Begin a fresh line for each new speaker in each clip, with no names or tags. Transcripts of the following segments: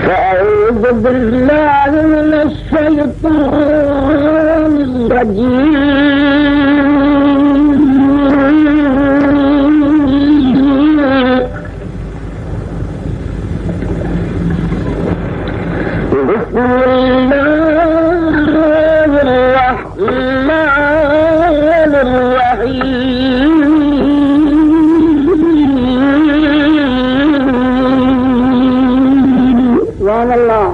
فأعوذ بالله من الشيطان الرجيم. بسم الله الرحمن الرحيم. سبحان الله.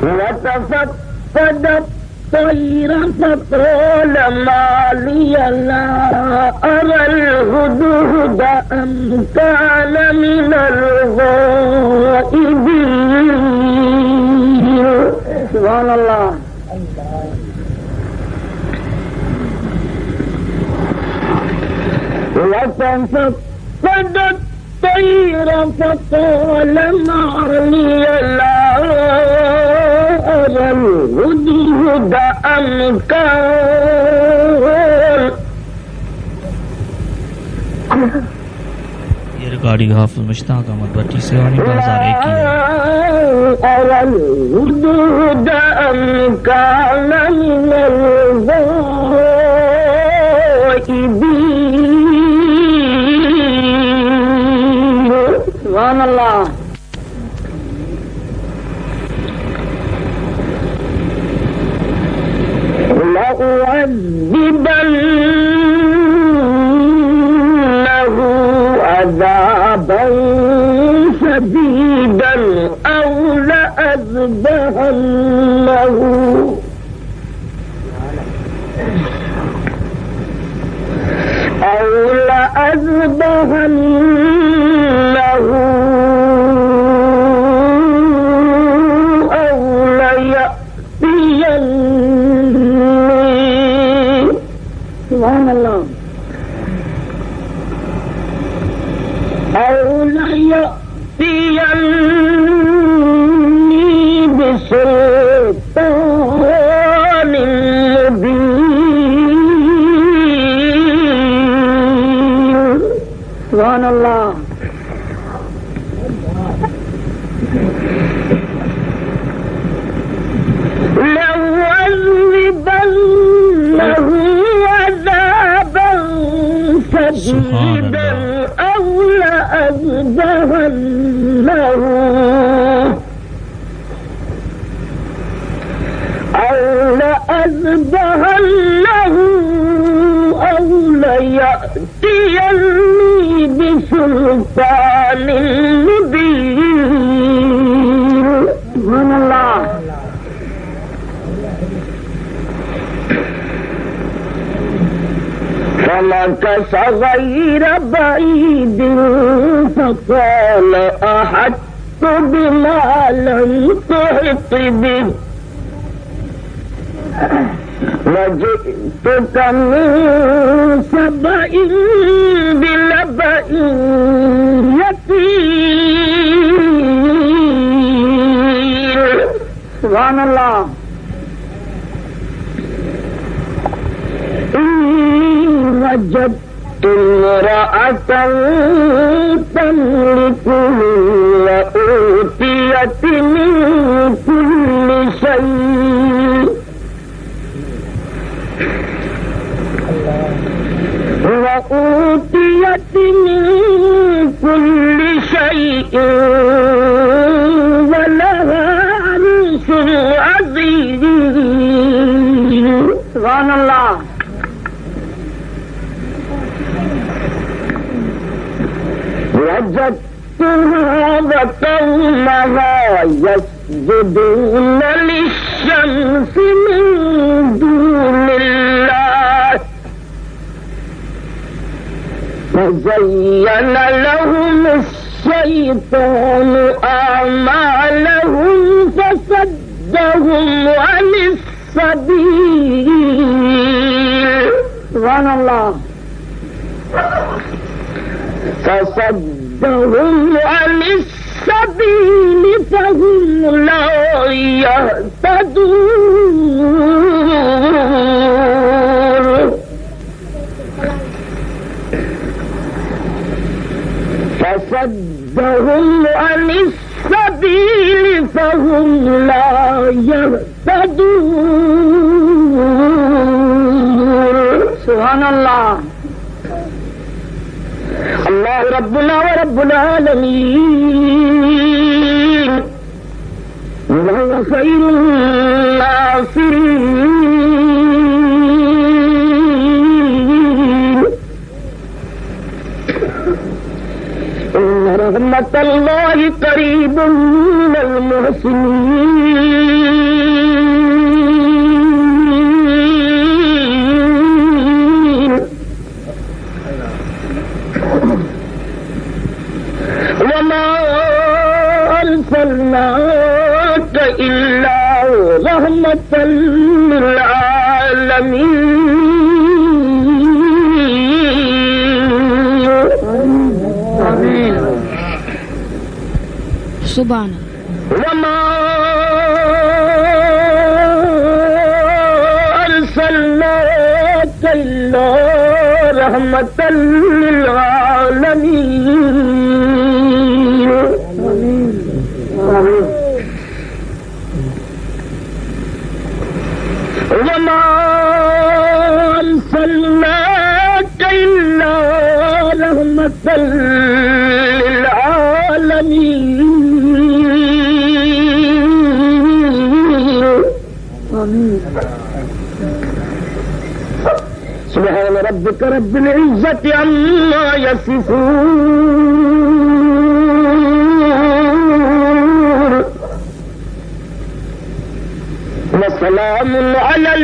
وتفقد الطير فقال ما لي لا أرى الهدهد أم كان من الغائبين. سبحان الله. وتفقد الطير فقال ما لي لا أرى الهدهد أم كان.
ये रिकॉर्डिंग हाफिज मुश्ताक अहमद भट्टी से 2001 की है।
أرى الهدهد أم كان من الغائبين. سبحان الله. لأعذبنه عذابا شديدا أو لأذبحنه أو ليأتيني. سبحان الله. أو ليأتيني بسلطان مبين. سبحان الله. لأعذبنه عذابا شديدا أو لأذبحنه أو ليأتيني بسلطان مبين. سبحان الله. فمكث غير بعيد فقال أحطت بما لم تحط به وجئتك من سبأ بنبأ يقين. سبحان الله. وجدت امرأة تملكهم وأوتيت من كل شيء ولها عرش عظيم. سبحان الله. وجدتها وقومها يسجدون للشمس من دون الله فزين لهم الشيطان أعمالهم فصدهم عن السبيل. سبحان الله. فصدهم عن السبيل فهم لا يهتدون. فهم لا يهتدون سبحان الله الله ربنا ورب العالمين وهو خير الناصرين إن رحمة الله قريب من المحسنين وما أرسلناك إلا رحمة للعالمين آمين
سبحان
وما أرسلناك إلا رحمة للعالمين آمين وما أرسلناك إلا رحمة للعالمين آمين سبحان ربك رب العزة عما يصفون وسلام على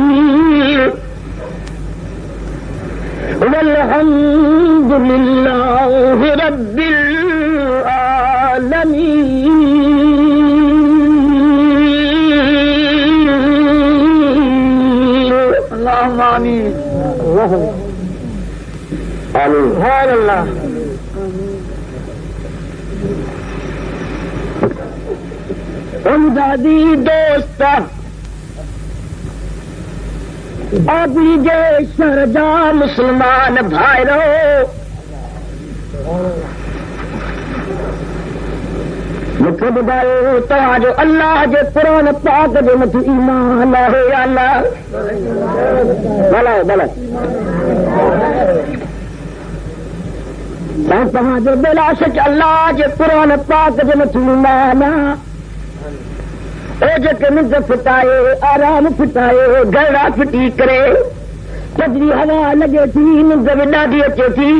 المرسلين والحمد لله رب العالمين اللهم آمين آمين سبحان الله امدادی دوست آپ لیجے شرجا مسلمان بھائیرو مکھے بدائے تو جو اللہ جو قرآن پاک جو مجھے ایمان ہے یا اللہ بھلا بھلا تہاں جو بلا شک اللہ جو قرآن پاک جو مجھے ایمان او جے نظ پھٹائے آرام پھٹائے گڑا پھٹی کرے تجری ہوا لگے تھی نظ وڈا دی اچے تھی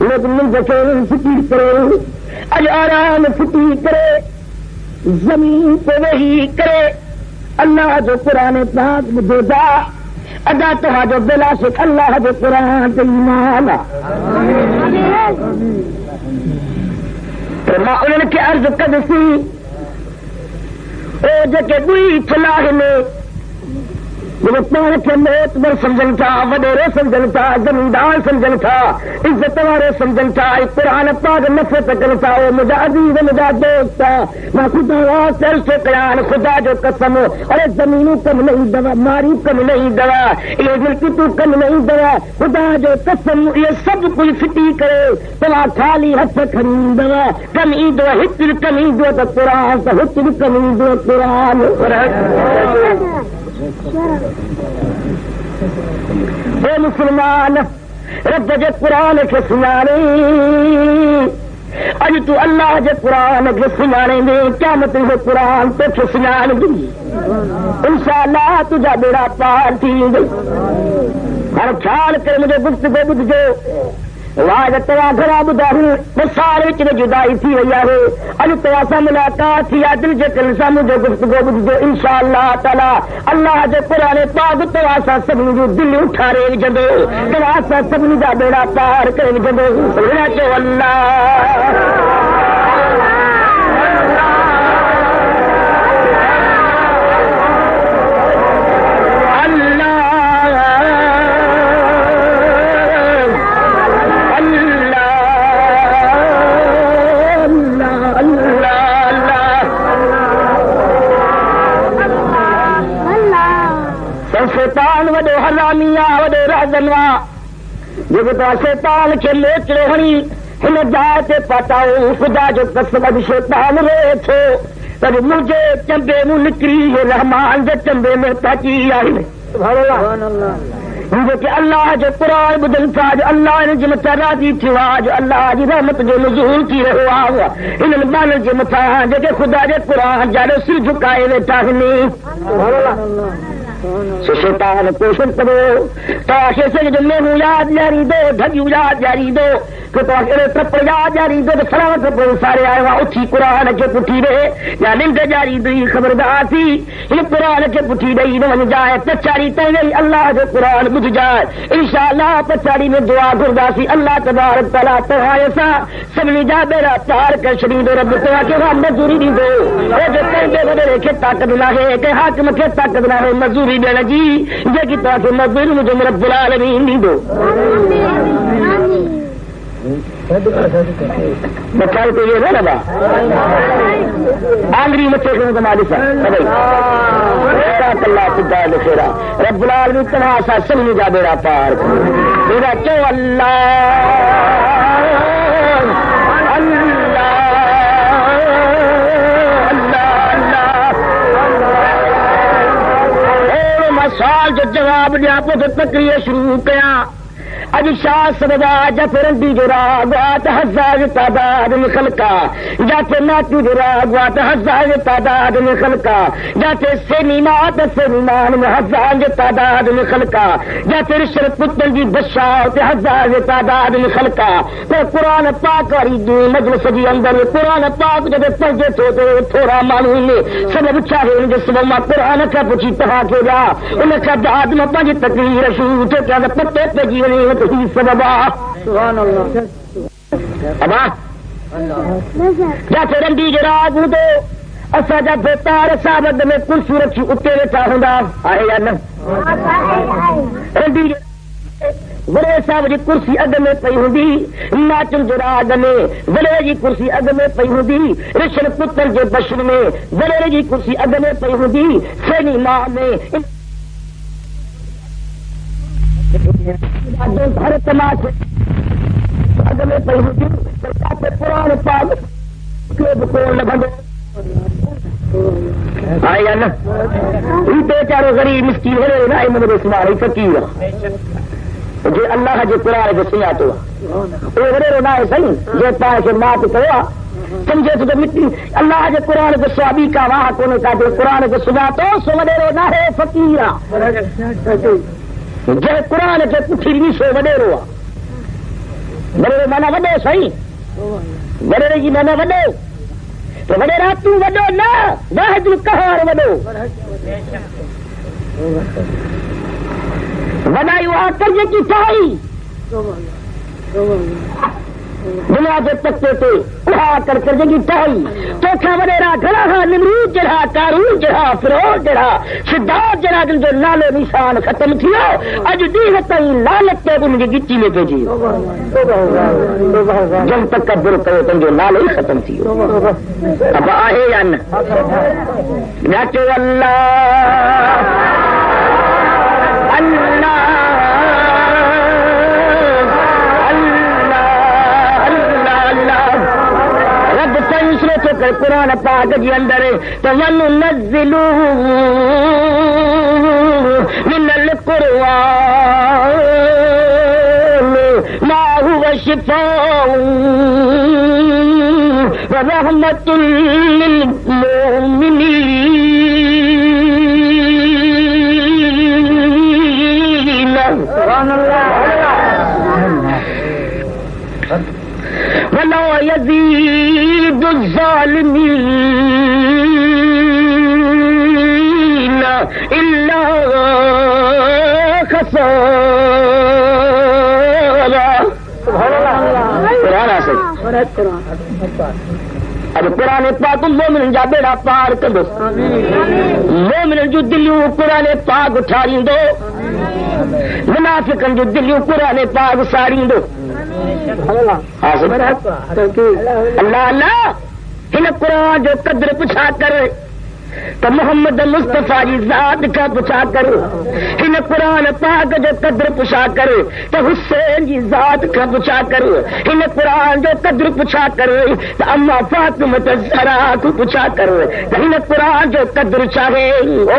لیکن نظ کے پھٹی کرے اج آرام پھٹی کرے زمین پہ وہی کرے اللہ جو قرآن پاک بدے دا ادا تو جو بلا شک اللہ جو قرآن تے ایمان تو ماں انہوں نے عرض کر سی او جے کوئی فلاح نے میرے پان کے موت پر سمجھن تھا وڈیرے سمجھن تھا زمیندار سمجھن تھا عزت والے سمجھن تھا قرآن پاک نفرت کرن تھا او مجھا عزیز مجھا دوست تھا میں خدا واسطے سے قرآن خدا جو قسم ارے زمینوں کم نہیں دوا ماری کم نہیں دوا یہ ملک تو کم نہیں دوا خدا جو قسم یہ سب کوئی فٹی کرے تما خالی ہاتھ کھڑی دوا کمی دو ہتر کمی دو تو قرآن تو ہتر کمی دو قرآن اے مسلمان رب جے قرآن کے سنانے اج تو اللہ جے قرآن کے سنانے دے کیا مطلب قرآن تو کے سنانے دی انشاءاللہ تجھا میرا پار تھی گئی ہر خیال کر مجھے گفتگو بدھ جو واج توا گھر بداروں سارے وچ جدائی تھی وئی ہے اج توا سا ملاقات تھی دل جے کل سا مجھے گفتگو بدھ جو انشاءاللہ تعالی اللہ جے قرآن پاک توا سا سب جو دل اٹھارے جدو توا سا سب دا بیڑا پار کرے جدو سنا چو اللہ شیطان وڈو حرامیہ وڈو رہزنوا जब तो शैतान के लेचड़े हणी हिन जाते पताओ खुदा जो कसम शैतान रे छो पर मुझे चंबे मुंह निकरी रहमान जे चंबे में ताकी आई जेके अल्लाह जो क़ुरान ॿुधनि था जो अल्लाह हिन जे मथां राज़ी थियो आहे जो अल्लाह जी रहमत जो नुज़ूल थी रहियो आहे हिननि ॿारनि जे मथां जेके ख़ुदा जे क़ुरान जा सिर झुकाए वेठा आहिनि शैतान कोशिश करो तव्हांखे सॼो मेहूं यादि ॾियारींदो ढगियूं यादि ॾियारींदो कि तव्हांखे अहिड़ो टप यादि ॾियारींदो त फलाण टप सारे आयो आहे उथी क़ुरान खे पुठी ॾे या निंड ॾियारींदी ख़बरदार थी हिन क़ुरान खे पुठी ॾेई न वञजांइ पछाड़ी ताईं वेही अल्लाह जो क़ुरान ॿुधजांइ इंशा अल्लाह पछाड़ी में दुआ घुरंदासीं अल्लाह तबारक तआला तव्हां सां सभिनी जा बेड़ा पार करे छॾींदो रब तव्हांखे मज़ूरी ॾींदो जो कंहिं वॾेरे खे ताक़त नाहे कंहिं हाकिम खे ताक़त नाहे मज़ूरी ॾियण जी जेकी तव्हांखे मज़ूरी मुंहिंजो रब्बुल आलमीन ॾींदो मथां तो ये है ना आंगरी मथे खे त मां ॾिसां अल्लाह खुदा ॾिसेरा रब्बुल आलमीन तव्हां सां सभिनी जा बेड़ा पार बेड़ा चओ अल्लाह सवाल जो जवाब ॾियां पोइ त तकरीर शुरू कयां अॼु शाह सबबा जाते रंडी जो राग आहे त हज़ार तादाद में ख़लका जाते नाचू जो राग आहे त हज़ार तादाद में ख़लका जाते सेनीमा त सेनीमान में हज़ार जे तादाद में ख़लका जाते रिश्वत पुतन जी बदशाह ते हज़ार जे तादाद में ख़लका पर क़ुरान पाक वारी मजलिस जी अंदरि क़ुरान पाक जॾहिं पढ़जे थो त थोरा माण्हू आहिनि सबबु छा आहे हुनजे सबबु मां क़ुरान खां पुछी तव्हांखे ॾियां उन खां बाद मां पंहिंजी तकरीर शुरू थो कयां त पते पइजी वञे जाते रंडी जो राग हूंदो असांजा बेतार साबद में कुर्सियूं रखी उते वेठा हूंदा आहे या न रंडी वॾे साहिब जी कुर्सी अॻ में पई हूंदी नाचुनि जो राग में वॾे जी कुर्सी अॻ में पई हूंदी रिश्वत पुत्र जे बशन में वॾेरे जी कुर्सी अॻ में पई हूंदी सेनी मां में हर तमाशे अॻ में पई हूंदी पुराण पाक कोन लॻंदो आहे या न ही बेचारो ग़रीब मिस्कीन हेड़ो न आहे मुंहिंजो सुभाणे फ़क़ीर जे अल्लाह जे क़ुरान खे सुञातो आहे उहो वॾेरो न आहे साईं जे पाण खे मात कयो आहे समझे तो मिट्टी अल्लाह जे क़ुरान के स्वाबी का वाह कोने का जो क़ुरान के सुञातो सो वॾेरो न आहे फ़क़ीर आहे जे क़ुरान खे पुठी ॾिनी सो वॾेरो आहे वॾेरो माना वॾो साईं वॾेरे जी माना वॾो त वॾेरा तूं वॾो न वाहिदुल क़हार वॾो वॾाई उहा कर जेकी ठाही दुनिया जे तख़्ते ते उहा कर जेकी ठाही तोखां वॾेरा घणा हा निमरूद जहिड़ा कारून जहिड़ा फिरौन जहिड़ा सिद्धार्थ जहिड़ा जिन जो नालो निशान ख़तम थी वियो अॼु ॾींहं ताईं लालच ते उनजी गिची में पइजी जन तकबुर कयो तुंहिंजो नालो ई ख़तम थी वियो अब आहे या न नाचो अल्लाह अल्लाह कुरान पाक जे अंदर त वनुनज़्ज़िलु मिनल क़ुरआन मा हुव शिफ़ाउन व रहमतुल लिल मुमिनीन वला यज़ीदु ज़ालिमीन इल्ला खसारा। अब कुरान पाक मोमिन जा बेड़ा पार कंदो मोमिन जूं दिलियूं कुरान पाक उठारींदो मुनाफ़िकनि जूं दिलियूं कुरान पाक साड़ींदो अल्लाह अल्लाह हिन कुरान जो कदर पुछा कर तो मोहम्मद मुस्तफा जी जात का पुछा कर, इन कुरान पाक जो कद्र पुछा कर, तो हुसैन जी जात का पुछा कर, इन कुरान जो कद्र पुछा कर, तो अम्मा फातिमा ज़हरा को पुछा कर, तो इन कुरान जो कद्र चाहे ओ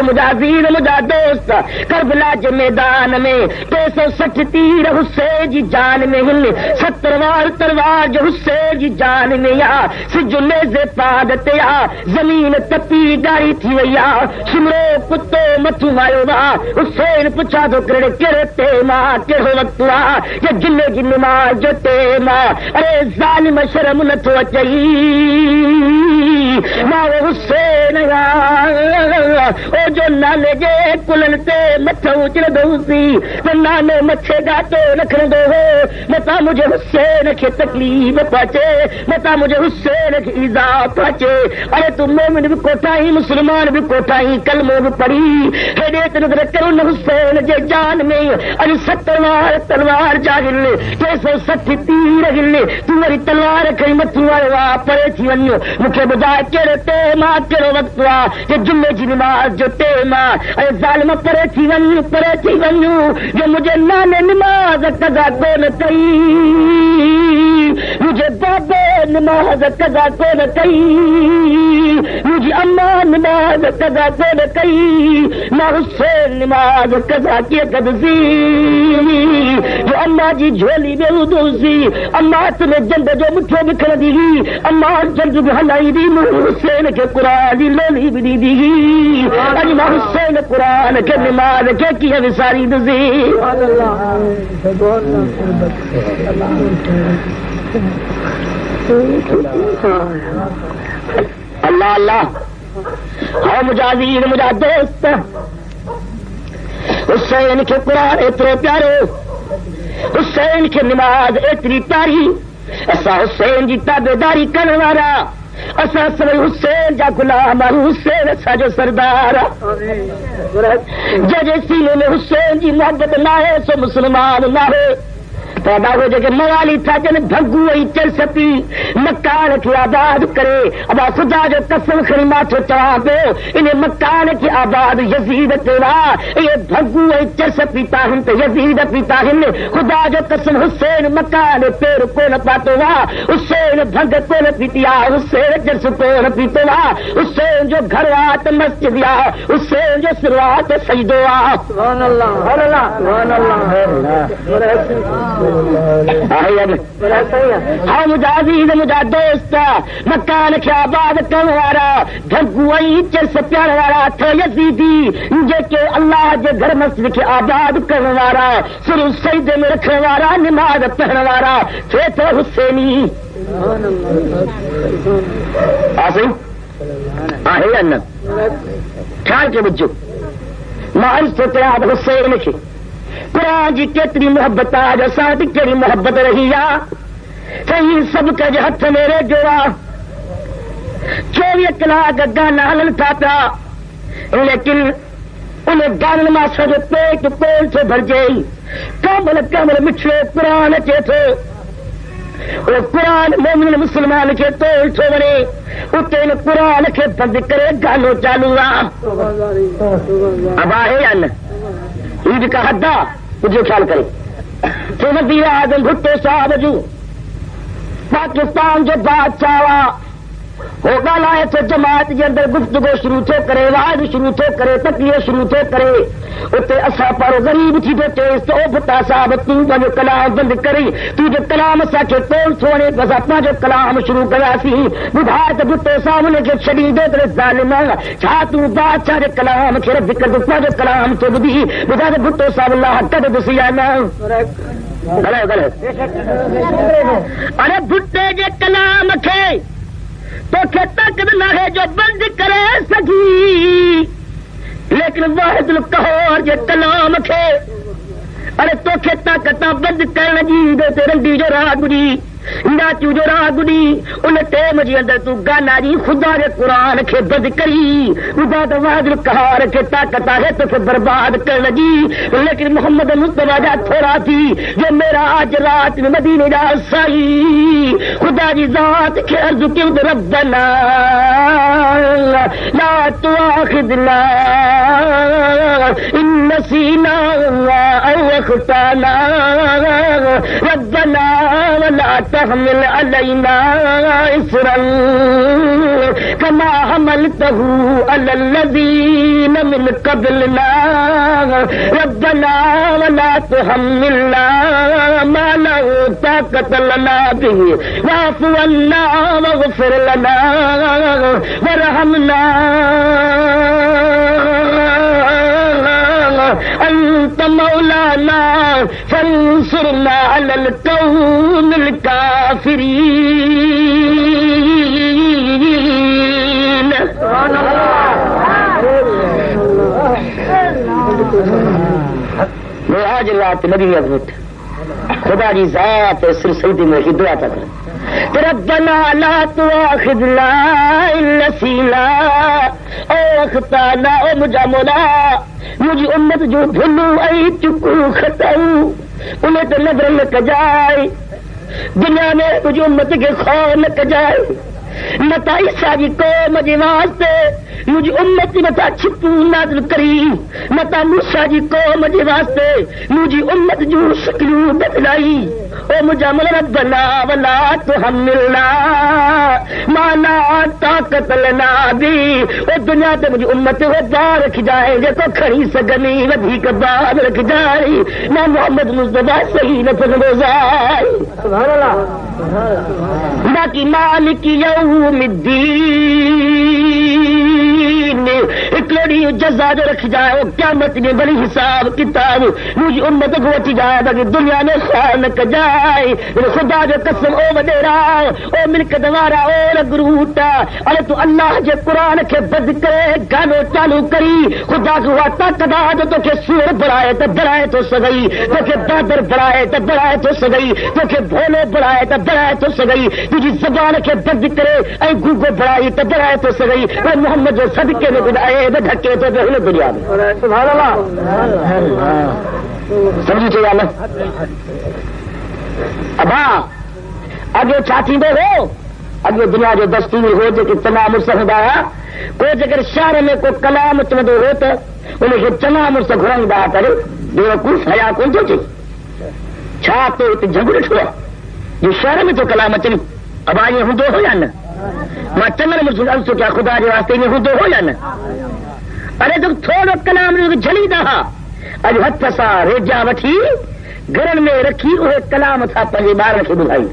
मुजाहिद मुजा दोस्त करबला के मैदान में 360 तीर हुसैन जी जान में हिल, 70 वार तलवार जो हुसैन जी जान में या सिजुले से पादत या जमीन तपी गाड़ी थी वैया सुमरो कुत्तो मथु मायो वा हुसैन पुछा तो करे केरे ते मां केरो वक्त वा ये जिन्ने जी नमाज जो ते मां अरे जालिम शर्म न तो अचई मां हुसैन या ओ जो नाले जे कुलन ते मथो उचर दोसी तो नाने मथे गातो रखण दो हो मता मुझे हुसैन के तकलीफ पहुंचे, मता मुझे हुसैन की ईजा पहुंचे। अरे तुम मोमिन भी कोठाई मुसलमान भी कोठाई कलमो भी पढ़ी हेडे नजर करो न हुसैन जे जान में अरे 70 वार तलवार जा हिले 360 तीर हिले तू वरी तलवार खई मथू आयो परे थी वञो मूंखे ॿुधाए कहिड़ो टेम आहे कहिड़ो वक़्तु आहे जे जुमे जी नमाज़ जो टेम आहे। अरे ज़ालिम परे थी वञूं जो मुंहिंजे नाने नमाज़ कज़ा कोन कई, मुझे बाबे नमाज कज़ा कोन कई, मुझे अम्मा नमाज कज़ा कोन कई, मां हुसैन नमाज कज़ा कीअं कदसी जो अम्मा जी झोली में हूंदुसी, अम्मा हथ में जंद जो मुठो बि खणंदी हुई, अम्मा जंद बि हलाईंदी हुसैन खे क़ुरान जी लोली बि ॾींदी हुई। अॼु मां हुसैन क़ुरान खे नमाज खे कीअं विसारींदुसी। अल्लाह अल्लाह हाँ मुजाहिद मुजा दोस्त हुसैन खे क़ुरान एतिरो प्यारो, हुसैन खे नमाज एतिरी प्यारी, असां हुसैन जी ताबेदारी करण वारा, असां सभई हुसैन जा गुलाम, हुसैन असांजो सरदार जंहिंजे सीने में हुसैन जी मोहब्बत न आहे सो मुस्लमान न आहे। पैदा हुए जेके मवाली था जन भगू ऐं चरसती मकान खे आबाद करे, अबा खुदा जो कसम खणी माथो चवां पियो इन मकान खे आबाद यज़ीद कयो इहे भगू ऐं चरसती था आहिनि त यज़ीद पीता आहिनि। खुदा जो कसम हुसैन मकान पेर कोन पातो आहे, हुसैन भंग कोन पीती आहे, हुसैन चरस कोन पीतो आहे, हुसैन जो घर आहे त मस्जिद आहे, हुसैन जो सिर आहे त सजदो आहे। सुभान अल्लाह सुभान अल्लाह सुभान अल्लाह। हाँ मुजाहिद मुजा दोस्त मकान खे आबाद करण वारा भगू ऐं चरस प्यारण वारा थ यज़ीदी जेके अल्लाह जे घर मस्जिद खे आबाद करण वारा, सिर सजदे में रखण वारा, नमाज़ पढ़ण वारा थे तो हुसैनी आहे या न। ख़्याल के ॿुधो मां अर्ज़ थो कयां हुसैन खे क़ुरान जी केतिरी मोहब्बत आहे, जो असां वटि कहिड़ी मोहब्बत रही आहे त ही सभु कंहिंजे हथ में रेडियो आहे, 24 कलाक गाना हलनि था पिया, लेकिन उन गाननि मां सॼो पेट पोल थो भरिजे, कमल कमल मिठड़ो क़ुरान अचे थो, उहो क़ुरान मोमिन मुस्लमान खे तोड़ थो वञे, उते इन क़ुरान खे बंदि करे गानो चालू आहे। अब आहे या न ईद का हद्दा मुझे ख्याल करे थे वज़ीर आज़म भुट्टो साहब जूं पाकिस्तान जो बादशाह हुआ हो ॻाल्हाए थो जमात जे अंदरि गुफ़्तगू शुरू थो करे, वाइद शुरू थो करे, तकलीफ़ शुरू थो करे, उते असां पारो ग़रीब थी थो चएसि त ओ भुट्टा साहब तूं पंहिंजो कलाम बंदि करी, तूं जो कलाम असांखे तोड़ थो वञे असां पंहिंजो कलाम शुरू कयासीं। ॿुधाए त भुट्टो साहब हुनखे छॾींदो त ज़ालिम छा तूं बादशाह जे कलाम खे रद्द कर पंहिंजो कलाम थो ॿुधी। ॿुधाए त भुट्टो साहब अलाह कॾहिं ॾिसी या न अरे भुट्टे जे कलाम खे तोखे ताक़त न है जो बंदि करे सघी, लेकिन वाहिदुल क़हार जे कलाम खे अरे तोखे ताक़त बंदि करण जी रंडी जो राह गुॾी नाचू जो राह गुॾी उन टेम जे अंदरि तूं गाना जी ख़ुदा जे क़ुरान खे बंदि करी। ॿुधा त वाहिदुल क़हार खे ताक़त आहे तोखे बर्बाद करण जी, लेकिन मोहम्मद मुस्तफा जा थोरा थी जो मेरा आज रात में मदीने जा साईं ख़ुदा जी ज़ात खे अर्ज़ु कयूं त रब्बना ला तुआखिदना इन नसीना औ अख्ताना रब्बना वला तहमिल अलैना इसरन कमा हमलतहु अलल लज़ीन मिन क़ब्लना रब्बना वला तुहम्मिलना मा ला ताक़त लना बिही वाफ़ु अन्ना वग़फ़िर लना वरहमना अंत मौलाना फंसुरना अलल कौमिल काफिरीन। मैं आज रात नबी अबूत खुदा की जात सिर सईदी में ही दुआ कर रब्बना ला तुआखिदना इन नसीना औ अख्ताना ओ मुझा मौला मुझी उम्मत जो भुलू आई चुकू खताऊ उन्हें तो नजर न कजाए दुनिया में मुझी उम्मत के खौ न कजाए मता ईसा जी कौम जे वास्ते मुझी उम्मत मता छिपू नाज़िल करी मता मूसा जी कौम जे वास्ते मुझी उम्मत जूं शक्लूं बदलाई ओ मुझा मौला रब्बना वला तुहम्मिलना मा ला ताक़त लना बी ओ दुनिया ते मुझी उम्मत हो बार रखी जाए जेको खड़ी सघनी वधीक बार रखी जाए ना मोहम्मद मुस्तफा सही न फज़लोज़ाए सुभान अल्लाह बाकी मालिक यौमिद्दीन इकड़ी जज़ा जो रखी जाए वो क़यामत में बड़ी हिसाब किताब मुझी उम्मत को वठी जाए ताकि दुनिया में ख़ैर न कजाए खुदा जो कसम ओ वडेरा ओ मिल्कत वारा ओ रगरूटा अरे तू अल्लाह जे कुरान के बद करे गानो चालू करी खुदा को ताकत आ जो तोखे सूर बढ़ाए तो बढ़ाए तो सगई तोखे बादर बढ़ाए तो बढ़ाए तो सगई तोखे भोले बढ़ाए तो बढ़ाए तो सगई तुझी ज़बान के बद करे ऐ गूगो बढ़ाई तो बढ़ाए तो सगई और मोहम्मद जो सदके में बुधाए ढके तो हिन दुनिया में सुभान अल्लाह समझी चाहिए ना अबा अगे छा थींदो हो अगे दुनिया जो दस्तूर हो जेके चङा मुड़स हूंदा हुआ को जेकर शहर में को कलाम चवंदो हो त उनखे चङा मुड़स घुराईंदा हुआ पर बेवकूफ़ हया कोन थो थिए छा तो हिते झंग ॾिठो आहे जो शहर में तो कलाम अचनि अबा ईअं हूंदो हो या न मां चङनि मुड़स अर्ज़ थो कयां ख़ुदा जे वास्ते ईअं हूंदो हो या न अरे तो थोड़ो कलाम झलींदा हुआ अॼु हथ सां रेजा वठी घरनि में रखी उहे कलाम सां पंहिंजे ॿारनि खे ॿुधाई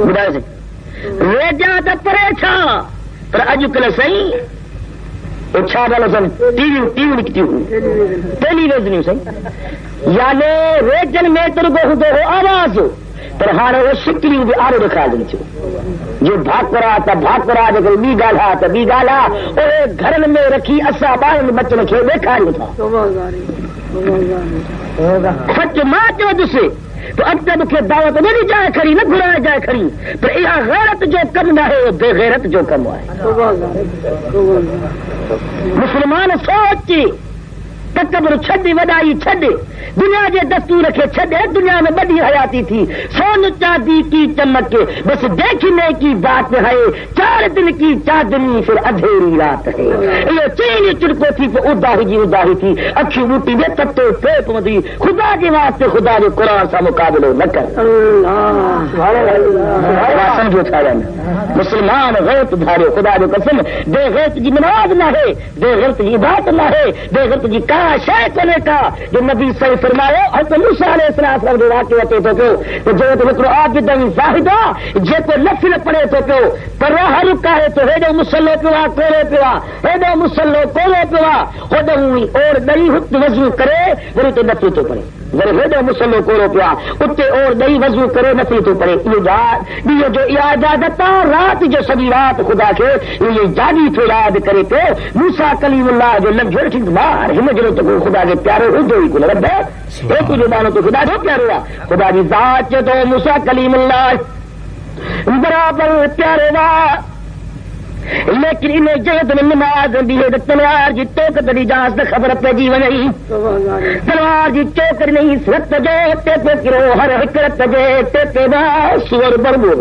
ॿुधायोसीं रेजा त परे छा पर अॼुकल्ह साईं छा नालो अथनि टीवियूं निकितियूं टेलीविज़नियूं साईं याने रेजनि में त रुगो हूंदो हो आवाज़ पर हाणे उहे शिकिलियूं बि आरो ॾेखारनि थियूं जो भाकुरा त भाकुरा जेके ॿी ॻाल्हि आहे त ॿी ॻाल्हि आहे उहे घरनि में रखी असां ॿारनि बचनि खे ॾेखारियूं था सच मां चवंदुसि तो अॻिते मूंखे दावत न ॾिजाए खड़ी न घुराए जाए खड़ी पर इहा गैरत जो कमु न आहे बेगैरत जो कमु आहे मुस्लमान सोच तकबर छॾ वॾाई छॾ दुनिया जे दस्तूर खे छॾ दुनिया में बड़ी हयाती थी सोन चांदी की चमक बस देखने की बात है 4 दिन की चांदनी फिर अंधेरी रात है इहो चीन चुड़को थी उदाही जी उदाही थी अखियूं बूटी में ततो पे पवंदी खुदा जे वास्ते खुदा जे क़ुरान सां मुक़ाबिलो न कर समझो छा मुस्लमान गैरत धारियो खुदा जो कसम बेगैरत जी नमाज़ न आहे बेगैरत जी इबादत न आहे बेगैरत जी का शइ कोन्हे का जो नबी सही फरमायो हज़रत मूसा अलैहिस्सलाम जो वाक़ियो अचे थो पियो त जो हिकिड़ो आबिद ज़ाहिद आहे जेको नफ़िल पढ़े थो पियो पर हर काहे थो हेॾो मुसलो पियो आहे कोड़ो पियो आहे हेॾो मुसलो कोड़ो पियो आहे होॾो और ॾही वज़ू करे वरी उते नफ़िल थो पढ़े वरी हेॾो मुसलो कोड़ो पियो आहे उते और ॾही वज़ू करे नफ़िल थो पढ़े इहो ॾींहं जो इहा इजाज़त आहे राति जो सॼी राति ख़ुदा खे इहो जागी थो यादि करे पियो मूसा कलीमुल्लाह जो लफ़्ज़ वठी ॿार हिन जहिड़ो त ख़ुदा खे प्यारो हूंदो ई कोन रब हेतिरो जो माण्हू त ख़ुदा जो प्यारो आहे ख़ुदा जी ज़ात चए थो मूसा कलीमुल्लाह बराबरि प्यारो आहे लेकिन इन्हें जगत में नमाज भी है तलवार जी टोक तरी जांच त ख़बर पइजी वञई तलवार जी चौकर नहीं रत जे ते पे किरो हर हिक रत जे ते पे बा सुवर बरबो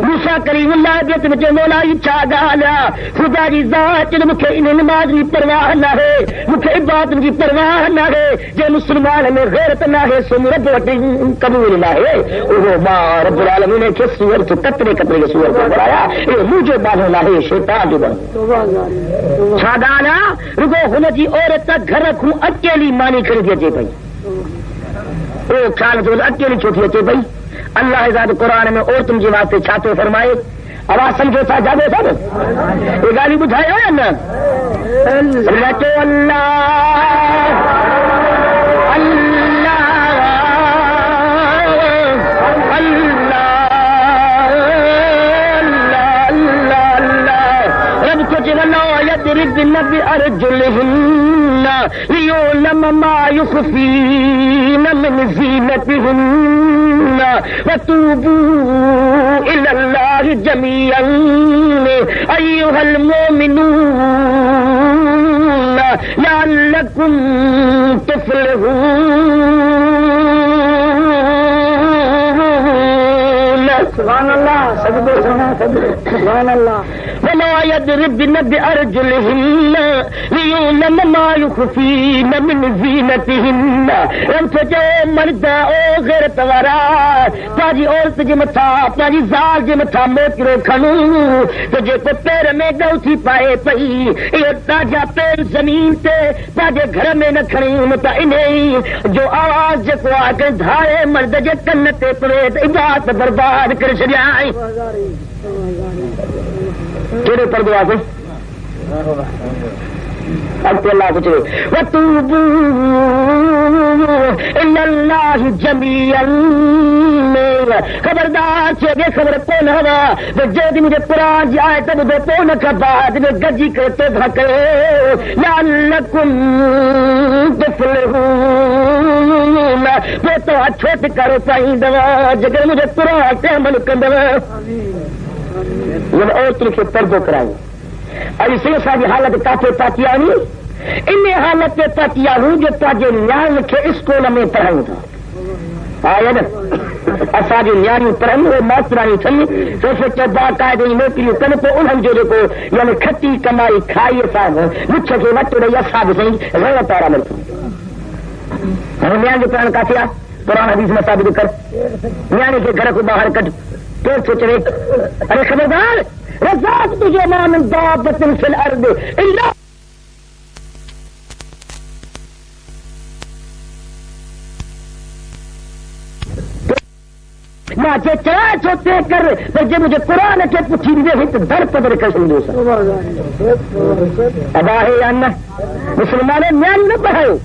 मूसा करीमुल्लाह जे में मौला ई छा ॻाल्हि खुदा जी ज़ात मूंखे इन नमाज जी परवाह न आहे मूंखे इबादत जी परवाह न आहे जे मुस्लमान में गैरत न आहे सो रब वटि क़बूल न आहे उहो मां रब्बुल आलमीन खे सूअर जो कतरे कतरे खे सूअर को बनाया मुझे बानो नाहे शैतान जो बनो छा ॻाल्हि आहे रुगो हुनजी औरत घर खां अकेली मानी खणी थी अचे पई उहो ख़्याल थो अकेली छो थी अचे पई अल्लाह ज़ात क़ुरान में औरतुनि जे वास्ते छा थो फरमाए आवाज़ सम्झो था जाॻो था न इहे ॻाल्हियूं ॿुधायो आहे न रचो بأرجلهن ليعلم ما يخفين من زينتهن وتوبوا إلى الله جميعا أيها المؤمنون لعلكم تفلحون سبحان الله سبحان الله ولا يضربن بأرجلهن ليعلم ما يخفين من زينتهن جو مرد او غیرت وارا پاجی عورت جے مٿا پاجی زال جے مٿا موکرو کھنو تو جيڪو پير ۾ ڳوٿي پائے پئي اهو تاجا پير زمين تے پاجے گھر ۾ نہ کھڻي متا انهي جو آواز جيڪو آگے دھارے مرد جے کن تے پرے عبادت برباد ڪري ڇڏيا کہڑے پردو آسے اگتے اللہ کو چلے وَتُوبُوا إِلَى اللَّهِ جَمِيعًا خبردار چھے بے خبر کون ہوا جدی مجھے قرآن جی آئے تب دو پون کا بعد میں گجی کرتے بھکے لعلکم تفلحون وہ تو چھوٹ کرو پائیں دوا جگر مجھے قرآن سے عمل کندوا جب عورتوں کے پردو کرائیں اور اسی ساری حالت کافی پاتیانی ان حالت پاتیا ہوں جو تاجے نیان کے اسکول میں پڑھاؤں تھا آیا نا اساجی نیانی پڑھن وہ ماسترانی تھئی تو سے باقاعدہ نوکری کن تو انہن جو کو یعنی کھٹی کمائی کھائی صاحب مچھ کے وقت رہیا صاحب سہی رہا تارا ملتا ہم نیان جو پڑھن کافی قرآن حدیث میں ثابت کر نیانی کے گھر کو باہر کٹ تو سوچ رہے ارے خبردار رزاق تجھے ما من دابت فی الارض الا ماں جے چرائے چھوتے کر پر جے مجھے قرآن کے پوچھی دے ہی تو در پدر کر سمجھو سا ابا ہے یا نہ مسلمانے نیان نہ پڑھائو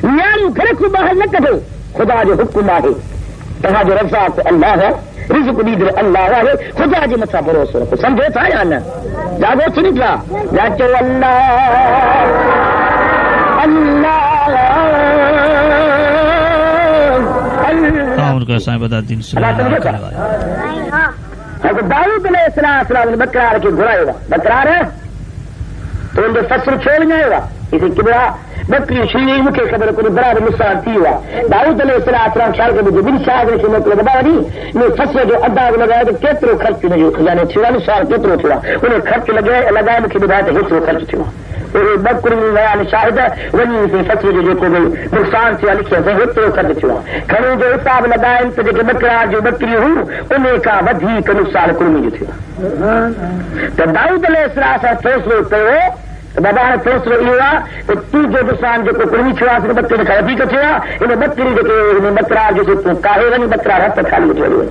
نیان گھر کو باہر نہ کھو خدا جو حکم آئے تہا جو رزاق اللہ ہے رزق دیدر اللہ ہے خدا جی مطا بروس رکھو سمجھو تھا یا نہ جاگو چھ نکلا جاچو اللہ اللہ
کا سائیں بتا دین
داؤد علیہ السلام نے بکرار کے گھڑائے گا بکرار ہے تو ان کے فصل چھوڑ گئے گا اسی کبرا بکری شیری مکھے خبر کو برابر مسان تھی ہوا داؤد علیہ السلام خیال کے مجھے بن شاہ کے مطلب بتا نہیں میں فصل جو ادا لگایا تو کترو خرچ نہیں یعنی 46 سال کترو تھا انہیں خرچ لگایا مکھے بتایا تو ہیچ خرچ تھا بکری بیان شاہد ونی سے فصل جو نقصان سے لکھے تھے ہترو خرچ تھا کھڑے جو حساب لگائیں تو جو بکرا جو بکری ہوں انہیں کا ودھی کا نقصان کرنی جو تھا تو داؤد علیہ السلام فیصلو کرو بابا نے فیصلو یہ ہوا تو تو جو نقصان جو کرنی چھوا تو بکری نے خرابی کا تھا انہیں بکری جو بکرا جو کاہے ونی بکرا رہتا خالی جو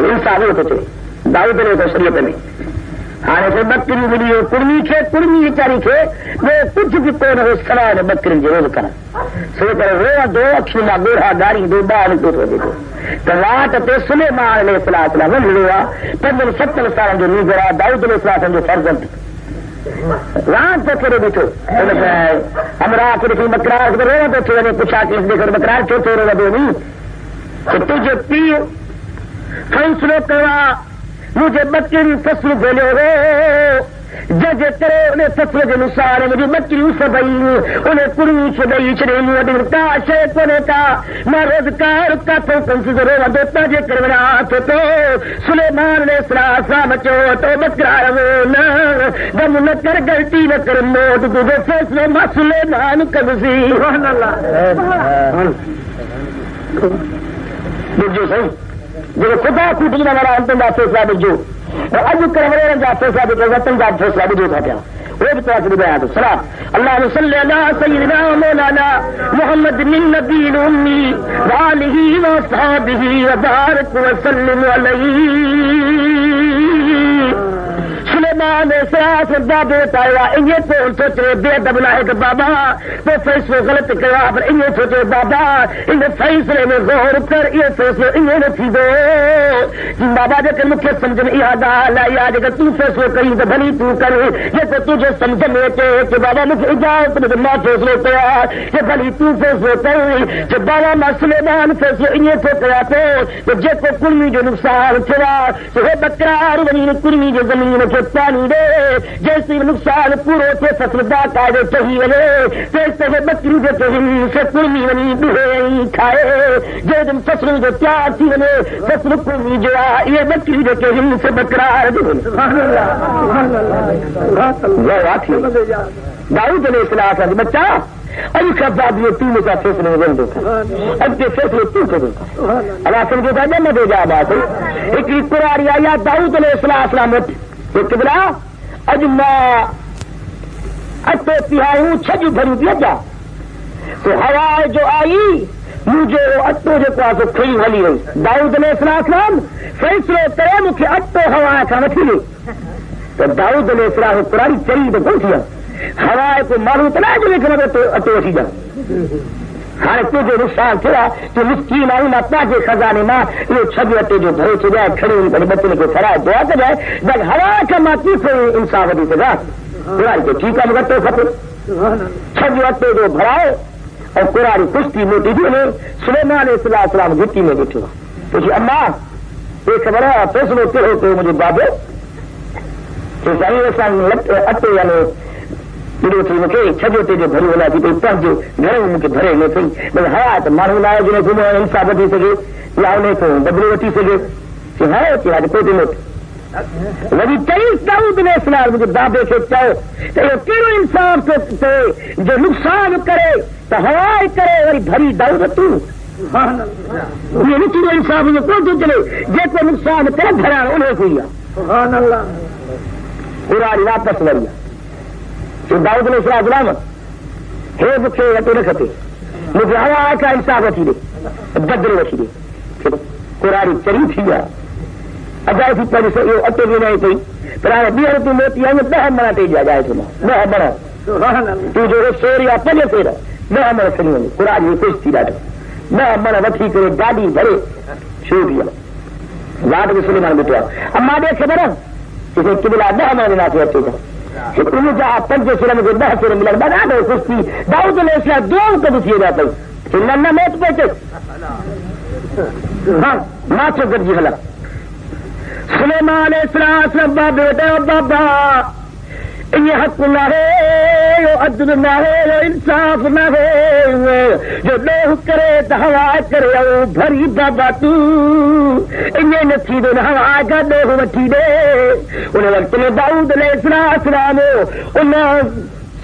انصاف ہوتے تھے داؤد علیہ شریعت میں ہاں سے بکری ملی کڑمی بیچاری کے وہ کچھ بھی کون ہو سلا نے بکری جو روز کرا سو کر رو دو اکھی نہ گوڑا گاڑی دو بار دو دیکھو تو رات تے سلیمان علیہ السلام نے لوا 70 سال جو نیگرا داؤد علیہ السلام جو فرزند رات تے کرے بیٹھو ہمراہ کے بکرا رو تو تھے نے پوچھا کہ دیکھ بکرا چھو تو رو دو نہیں تو تجھے پی فیصلو کرا मुझे बकरी फसल बोलो जज करे उन्हें फसल के अनुसार मुझे बकरी सभई उन्हें कुड़ी छदई छड़े मुझे का शे कोने का मैं रोजगार का तो कंसिडर वदोता जे करवना तो सुलेमान ने सलाम चो तो बकरार वो न दम न कर गलती न कर मौत तुझे फैसले मा सुलेमान कबसी सुभान अल्लाह बुझो सही जो खुदा कुटी ना वाला अंतिम का फैसला बुझो अज करवरे का फैसला भी वतन का फैसला भी जो था क्या वो भी तरह से बयान तो सलाम अल्लाह सल्ली अला सय्यिदना मौलाना मुहम्मद मिन नबील उम्मी व आलिहि व सहाबिहि व बारिक व सल्लिम अलैहि सुलेमान सरास बाबे ताया इन्हें तो सोचे बेदब ना है कि बाबा वो फैसले गलत करा पर इन्हें सोचे बाबा इन फैसले में गौर कर ये फैसले इन्हें नहीं दो बाबा जे मुख्य समझ में यह गाल या जगह तू फैसलो करी तो भली तू करे ये तो तुझे समझ में कि बाबा मुझे इजाजत तो मैं फैसलो करा ये भली तू फैसलो कर जब बाबा मैं सुलेमान फैसलो इन्हें तो करा तो जे को कुर्मी जो नुकसान थिया तो बकरार बनी कुर्मी जो जमीन के पानी दे जैसे नुकसान पूरे थे फसल कायदे चाहिए जैसे बकरी जो से कुर्मी बनी दुहे खाए जो दिन फसल जो प्यार थी बने फसल कुर्मी जो ये बकरी जो से बकरार दाऊद अलैहिस्सलाम बच्चा अभी खबा दिए तू मेरा फैसले में देता अब के फैसले तू करो अल्लाह समझे था जब मैं दे जा बात एक कुरान आया दाऊद अलैहिस्सलाम किबला अज मैं अतो पिहाऊं छजू भरी दिया जा तो हवा जो आई मुझे अतो जो पास खड़ी हली रही दाऊद अलैहिस्सलाम फैसलो करे मुझे अतो हवा का वठी ले तो दाऊद अलैहिस्सलाम कुरान चरी तो कोन थिया हवा को मारू तो ना जो लेकिन अतो वठी जा हाणे तुझे नुकसान थिया तो मिस्कीन आई ना पाजे खजाने मां ये छबी अटे जो भरे छे खड़े करे बच्चे को फराए दुआ करे जब हवा का माती से इंसाफ दी सजा कुरान के ठीक है मगर तो खपे छबी अटे जो भराए और कुरान कुश्ती मोटी दी ने सुलेमान अलैहिस्सलाम घुट्टी में बैठो तो अम्मा ये खबर है फैसलो करो तो मुझे बाबे तो सही अटे यानी ॿियो थी मूंखे छजो ते जो भरी वञा थी कोई पंहिंजो घर में मूंखे भरे न थी भई हा त माण्हू लाइ जिन घुमण इंसाफ़ वठी सघे या उन खां बदिलो वठी सघे हा अची कोई ॾिनो वरी चई दाऊद अलैहिस्सलाम मुंहिंजे बाबे खे चयो त इहो कहिड़ो इंसाफ़ थो थिए जो नुक़सान करे त हवाए करे वरी भरी दाऊद तूं इहो न थींदो इंसाफ़ जो कोन थो चले जेको नुक़सान करे भराइण उन खे ई आहे क़ुरान वापसि वरी आहे दाऊद अलैहिस्सलाम हे मूंखे अटो न खपे मुझे हवा का इंसाफ़ वठी ॾे बदिलो वठी ॾे कुरारी चरी थी आहे अजाए थी पढ़ी इहो अटो बि न पई पर हाणे ॿीहर तूं मोटी आई 10 मण टे जा जाए थो 10 मण तूं जो शेर या 5 शेर 10 मण खणी वञे कुरारी ख़ुशि थी ॾाढो 10 मण वठी करे गाॾी भरे छो बि आहे रात में सुलेमान बीठो आहे अम्मा ॾे ख़बर आहे किबला 10 मण ॾिनासीं अचे था जा 5 शेर मूंखे 10 शेर मिलनि ॾाढो ख़ुशि थी दाऊद अलैहिस्सलाम दुआ कबी थी विया पई न न मोट पहुचे हा मां छो गॾिजी हलां सुलेमान अलैहिस्सलाम बाबा ये हक न है यो अदल न है यो इंसाफ न है जो लोह करे त हवा करे भरी बाबा तू इन्हें न थी दो हवा का लोह वठी दे उन वक्त में दाऊद अलैहिस्सलाम उन